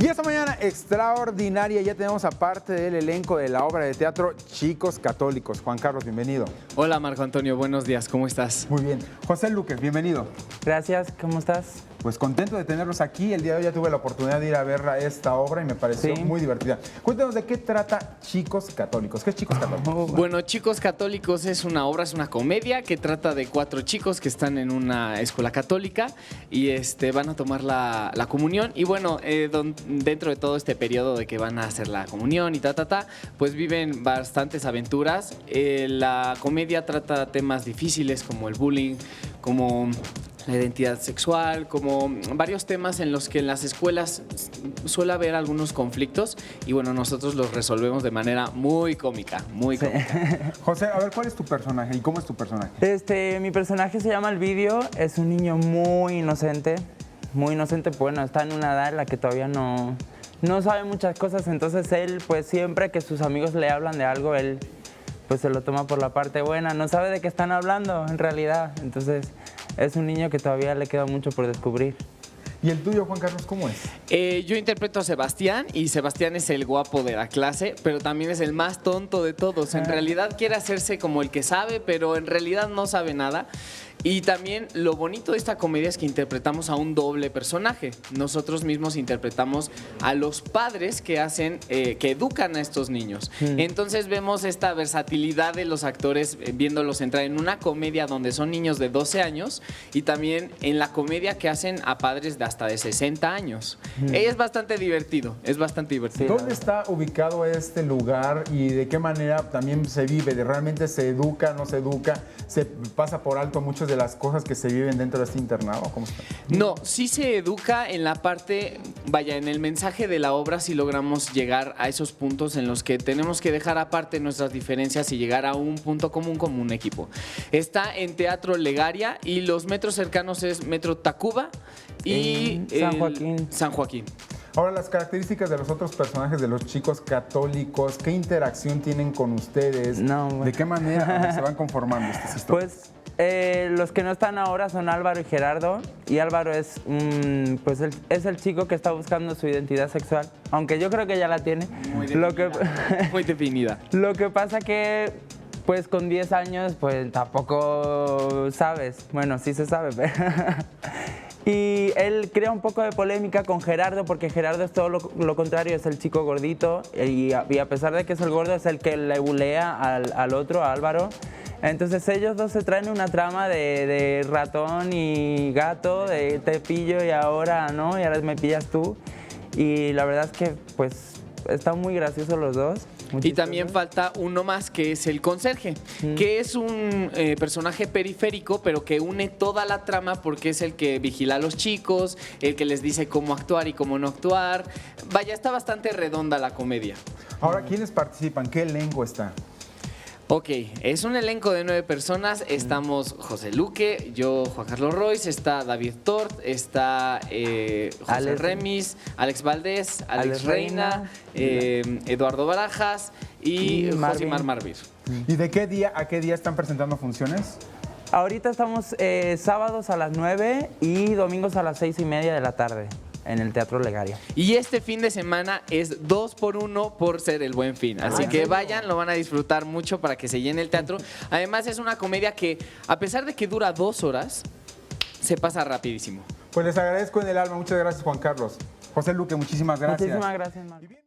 Y esta mañana extraordinaria ya tenemos aparte del elenco de la obra de teatro Chicos Católicos. Juan Carlos, bienvenido. Hola Marco Antonio, buenos días, ¿cómo estás? Muy bien. José Luque, bienvenido. Gracias, ¿cómo estás? Pues contento de tenerlos aquí. El día de hoy ya tuve la oportunidad de ir a ver esta obra y me pareció muy divertida. Cuéntanos de qué trata Chicos Católicos. ¿Qué es Chicos Católicos? Bueno, Chicos Católicos es una obra, es una comedia que trata de 4 chicos que están en una escuela católica y van a tomar la comunión. Y bueno, dentro de todo este periodo de que van a hacer la comunión y pues viven bastantes aventuras. La comedia trata temas difíciles como el bullying, como la identidad sexual, como varios temas en los que en las escuelas suele haber algunos conflictos y bueno, nosotros los resolvemos de manera muy cómica, muy cómica. José, a ver, ¿cuál es tu personaje y cómo es tu personaje? Mi personaje se llama Elvidio, es un niño muy inocente, bueno, está en una edad en la que todavía no sabe muchas cosas, entonces él, pues siempre que sus amigos le hablan de algo, él pues se lo toma por la parte buena, no sabe de qué están hablando en realidad, entonces es un niño que todavía le queda mucho por descubrir. ¿Y el tuyo, Juan Carlos, cómo es? Yo interpreto a Sebastián y Sebastián es el guapo de la clase, pero también es el más tonto de todos. En realidad quiere hacerse como el que sabe, pero en realidad no sabe nada. Y también lo bonito de esta comedia es que interpretamos a un doble personaje. Nosotros mismos interpretamos a los padres que educan a estos niños. Entonces vemos esta versatilidad de los actores viéndolos entrar en una comedia donde son niños de 12 años y también en la comedia que hacen a padres de hasta de 60 años. Es bastante divertido, ¿Dónde está ubicado este lugar y de qué manera también se vive? ¿Realmente se educa, no se educa? ¿Se pasa por alto muchos de las cosas que se viven dentro de este internado? ¿Cómo está? No, sí se educa en la parte, en el mensaje de la obra sí logramos llegar a esos puntos en los que tenemos que dejar aparte nuestras diferencias y llegar a un punto común como un equipo. Está en Teatro Legaria y los metros cercanos es Metro Tacuba y San Joaquín. Ahora, las características de los otros personajes de los Chicos Católicos, ¿qué interacción tienen con ustedes? ¿De qué manera se van conformando estas historias? Pues los que no están ahora son Álvaro y Gerardo, y Álvaro es el chico que está buscando su identidad sexual, aunque yo creo que ya la tiene. Muy definida. Lo que pasa que pues con 10 años pues tampoco sabes, bueno, sí se sabe, pero y él crea un poco de polémica con Gerardo porque Gerardo es todo lo contrario, es el chico gordito y a pesar de que es el gordo es el que le bulea al otro, a Álvaro. Entonces ellos dos se traen una trama de ratón y gato, de te pillo y ahora no, y ahora me pillas tú. Y la verdad es que pues están muy graciosos los dos. Y también falta uno más que es el conserje, que es un personaje periférico, pero que une toda la trama porque es el que vigila a los chicos, el que les dice cómo actuar y cómo no actuar. Vaya, está bastante redonda la comedia. Ahora, ¿quiénes participan? ¿Qué elenco está? Ok, es un elenco de 9 personas. Estamos José Luque, yo, Juan Carlos Royce, está David Tort, está José Remis, Alex Valdés, Alex Reina, Eduardo Barajas y Josimar Marvir. ¿Y de qué día a qué día están presentando funciones? Ahorita estamos sábados a las 9 y domingos a las 6:30 de la tarde. En el Teatro Legaria. Y este fin de semana es 2 por 1 por ser el Buen Fin. Así que vayan, lo van a disfrutar mucho para que se llene el teatro. Además es una comedia que, a pesar de que dura 2 horas, se pasa rapidísimo. Pues les agradezco en el alma. Muchas gracias, Juan Carlos. José Luque, muchísimas gracias. Muchísimas gracias, Marco.